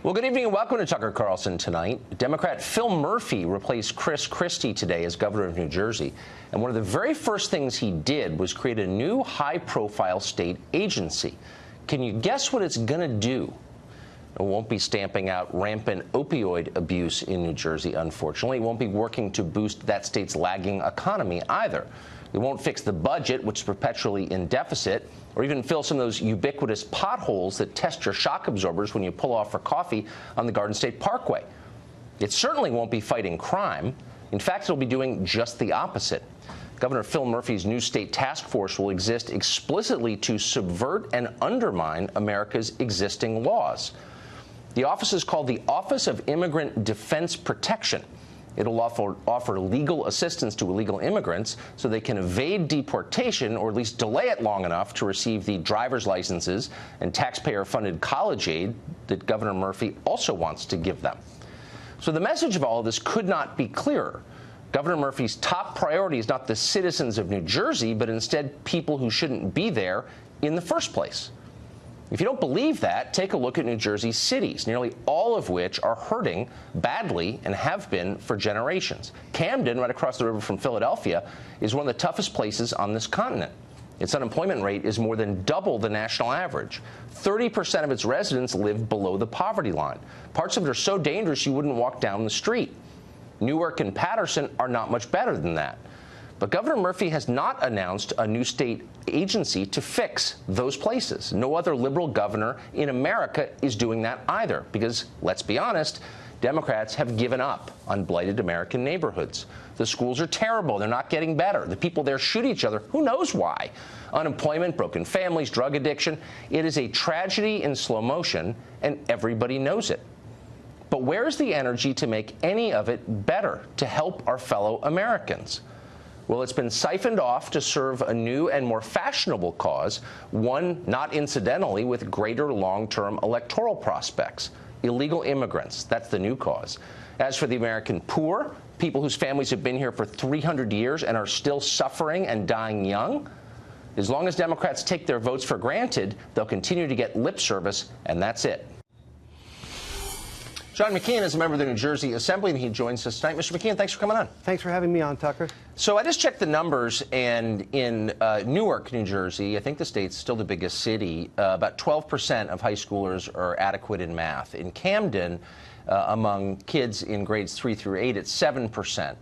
Well, good evening and welcome to Tucker Carlson Tonight. Democrat Phil Murphy replaced Chris Christie today as governor of New Jersey. And one of the very first things he did was create a new high-profile state agency. Can you guess what it's going to do? It won't be stamping out rampant opioid abuse in New Jersey, unfortunately. It won't be working to boost that state's lagging economy either. It won't fix the budget, which is perpetually in deficit, or even fill some of those ubiquitous potholes that test your shock absorbers when you pull off for coffee on the Garden State Parkway. It certainly won't be fighting crime. In fact, it'll be doing just the opposite. Governor Phil Murphy's new state task force will exist explicitly to subvert and undermine America's existing laws. The office is called the Office of Immigrant Defense Protection. It'll offer legal assistance to illegal immigrants so they can evade deportation or at least delay it long enough to receive the driver's licenses and taxpayer-funded college aid that Governor Murphy also wants to give them. So the message of all of this could not be clearer. Governor Murphy's top priority is not the citizens of New Jersey, but instead people who shouldn't be there in the first place. If you don't believe that, take a look at New Jersey's cities, nearly all of which are hurting badly and have been for generations. Camden, right across the river from Philadelphia, is one of the toughest places on this continent. Its unemployment rate is more than double the national average. 30% of its residents live below the poverty line. Parts of it are so dangerous you wouldn't walk down the street. Newark and Paterson are not much better than that. But Governor Murphy has not announced a new state agency to fix those places. No other liberal governor in America is doing that either, because, let's be honest, Democrats have given up on blighted American neighborhoods. The schools are terrible. They're not getting better. The people there shoot each other. Who knows why? Unemployment, broken families, drug addiction. It is a tragedy in slow motion, and everybody knows it. But where's the energy to make any of it better, to help our fellow Americans? Well, it's been siphoned off to serve a new and more fashionable cause, one not incidentally with greater long-term electoral prospects. Illegal immigrants, that's the new cause. As for the American poor, people whose families have been here for 300 years and are still suffering and dying young, as long as Democrats take their votes for granted, they'll continue to get lip service, and that's it. John McKeon is a member of the New Jersey Assembly, and he joins us tonight. Mr. McKeon, thanks for coming on. Thanks for having me on, Tucker. So I just checked the numbers, and in Newark, New Jersey, I think the state's still the biggest city, about 12% of high schoolers are adequate in math. In Camden, among kids in grades 3 through 8, it's 7%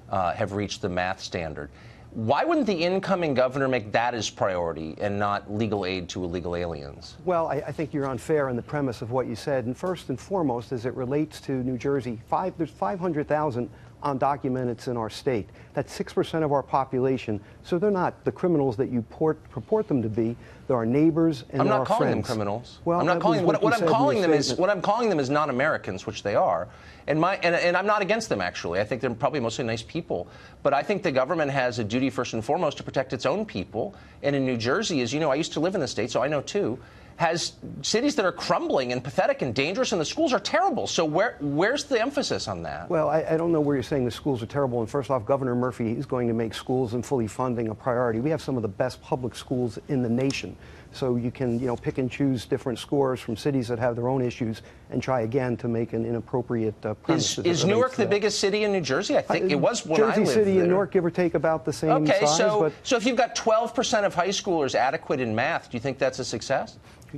have reached the math standard. Why wouldn't the incoming governor make that his priority and not legal aid to illegal aliens? Well, I think you're unfair in the premise of what you said. And first and foremost, as it relates to New Jersey, there's 500,000 undocumented in our state. That's 6% of our population. So they're not the criminals that you purport them to be. They're our neighbors and our friends. I'm not calling them criminals. Well, I'm not calling what I'm calling them is non-Americans, which they are. And I'm not against them, actually. I think they're probably mostly nice people. But I think the government has a duty, first and foremost, to protect its own people. And in New Jersey, as you know, I used to live in the state, so I know too, has cities that are crumbling and pathetic and dangerous, and the schools are terrible. So where's the emphasis on that? Well, I don't know where you're saying the schools are terrible. And first off, Governor Murphy is going to make schools and fully funding a priority. We have some of the best public schools in the nation. So you can, pick and choose different scores from cities that have their own issues and try again to make an inappropriate premise. Is Newark the biggest city in New Jersey? I think it was when I lived there. Jersey City and Newark, give or take about the same size. Okay, so if you've got 12% of high schoolers adequate in math, do you think that's a success?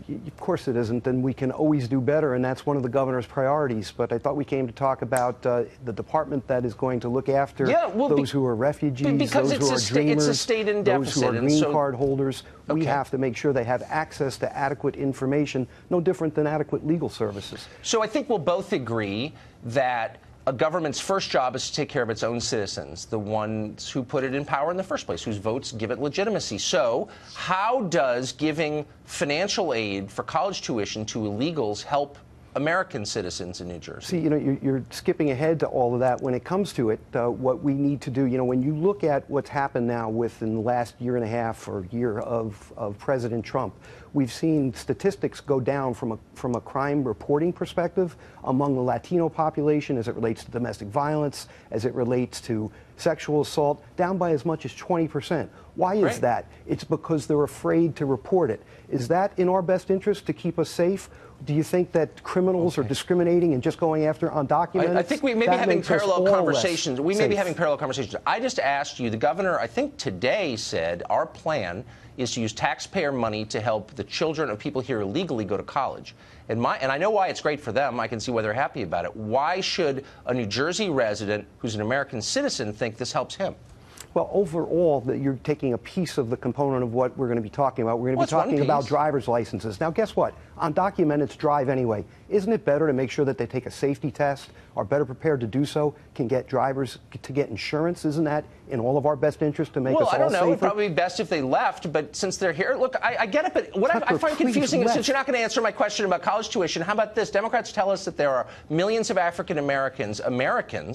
Of course it isn't, and we can always do better, and that's one of the governor's priorities. But I thought we came to talk about the department that is going to look after those who are refugees, those who are dreamers, it's a state in deficit, those who are green card holders. We have to make sure they have access to adequate information, no different than adequate legal services. So I think we'll both agree that a government's first job is to take care of its own citizens, the ones who put it in power in the first place, whose votes give it legitimacy. So how does giving financial aid for college tuition to illegals help American citizens in New Jersey? See, you're skipping ahead to all of that. When it comes to it, what we need to do, when you look at what's happened now within the last year and a half or year of President Trump, we've seen statistics go down from a crime reporting perspective among the Latino population as it relates to domestic violence, as it relates to sexual assault down by as much as 20%. Why is Right. that? It's because they're afraid to report it. Is that in our best interest to keep us safe? Do you think that criminals are discriminating and just going after undocumented? I think we may be That having makes us parallel all less conversations. We may be safe. having parallel conversations. I just asked you, the governor, I think today said our plan is to use taxpayer money to help the children of people here illegally go to college. And I know why it's great for them. I can see why they're happy about it. Why should a New Jersey resident who's an American citizen think this helps him? Well, overall, that you're taking a piece of the component of what we're going to be talking about. We're going to What's be talking one about piece? driver's licenses. Now, guess what? Undocumenteds drive anyway. Isn't it better to make sure that they take a safety test, are better prepared to do so, can get drivers to get insurance? Isn't that in all of our best interest to make us all safer? Well, I don't know. It would probably be best if they left, but since they're here, look, I get it, but what I find confusing is, since you're not going to answer my question about college tuition, how about this? Democrats tell us that there are millions of African Americans,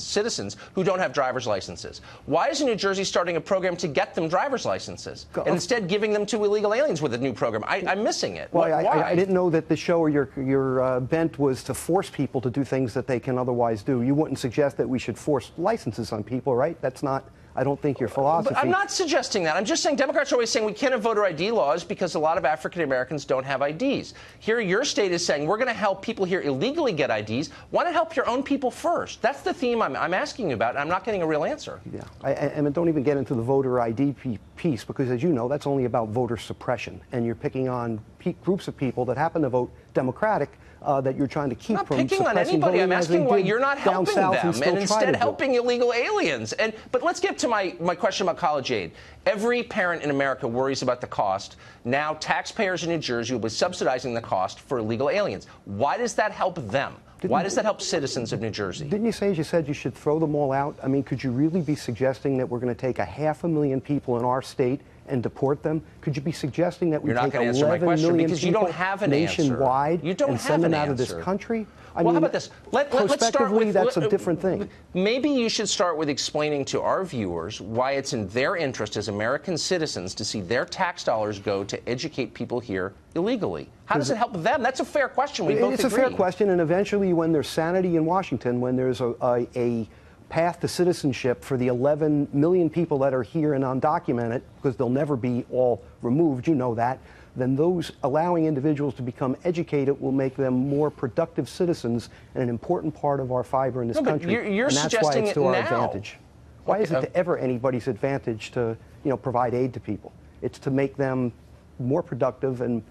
citizens, who don't have driver's licenses. Why isn't New Jersey starting a program to get them driver's licenses and instead giving them to illegal aliens with a new program? I'm missing it. Well, Why? I didn't know that the show or your bent was to force people to do things that they can otherwise do. You wouldn't suggest that we should force licenses on people, right? That's not, I don't think, your philosophy. But I'm not suggesting that. I'm just saying Democrats are always saying we can't have voter ID laws because a lot of African Americans don't have IDs. Here, your state is saying we're going to help people here illegally get IDs. Why not help your own people first? That's the theme I'm asking you about, and I'm not getting a real answer. Yeah, and don't even get into the voter ID piece, because as you know, that's only about voter suppression, and you're picking on groups of people that happen to vote Democratic that you're trying to keep I'm not from picking on suppressing anybody. voting, I'm as asking they why did you're not down helping south them still and try instead to do. helping illegal aliens. But let's get to my question about college aid. Every parent in America worries about the cost. Now taxpayers in New Jersey will be subsidizing the cost for illegal aliens. Why does that help them? Why does that help citizens of New Jersey? Didn't you say, as you said, you should throw them all out? I mean, could you really be suggesting that we're going to take 500,000 people in our state and deport them? Could you be suggesting that we You're not take going to answer my 11 question million because you people don't have an nationwide answer. You don't and have send them an out of this answer. country? Well, how about this? Let's start with that's a different thing. Maybe you should start with explaining to our viewers why it's in their interest as American citizens to see their tax dollars go to educate people here illegally. How does it help them? That's a fair question. We both It's agree. a fair question, and eventually, when there's sanity in Washington, when there's a path to citizenship for the 11 million people that are here and undocumented, because they'll never be all removed, you know that, then those allowing individuals to become educated will make them more productive citizens and an important part of our fiber in this country. You're and that's why suggesting it's to it our now. advantage. Why is it ever anybody's advantage to, provide aid to people? It's to make them more productive and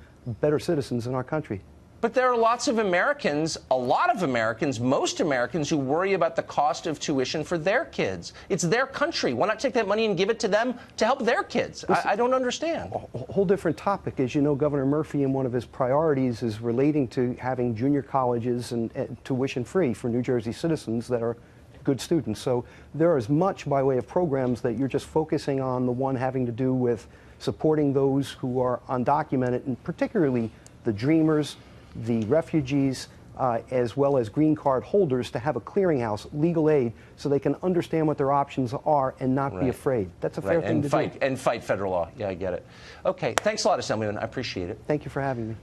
better citizens in our country. But there are lots of Americans, a lot of Americans, most Americans who worry about the cost of tuition for their kids. It's their country. Why not take that money and give it to them to help their kids? I don't understand. A whole different topic. As you know, Governor Murphy, in one of his priorities, is relating to having junior colleges and tuition free for New Jersey citizens that are good students. So there is much by way of programs that you're just focusing on, the one having to do with supporting those who are undocumented, and particularly the dreamers, the refugees, as well as green card holders, to have a clearinghouse, legal aid, so they can understand what their options are and not be afraid. That's a fair thing to do. And fight federal law. Yeah, I get it. Okay, thanks a lot, Assemblyman. I appreciate it. Thank you for having me.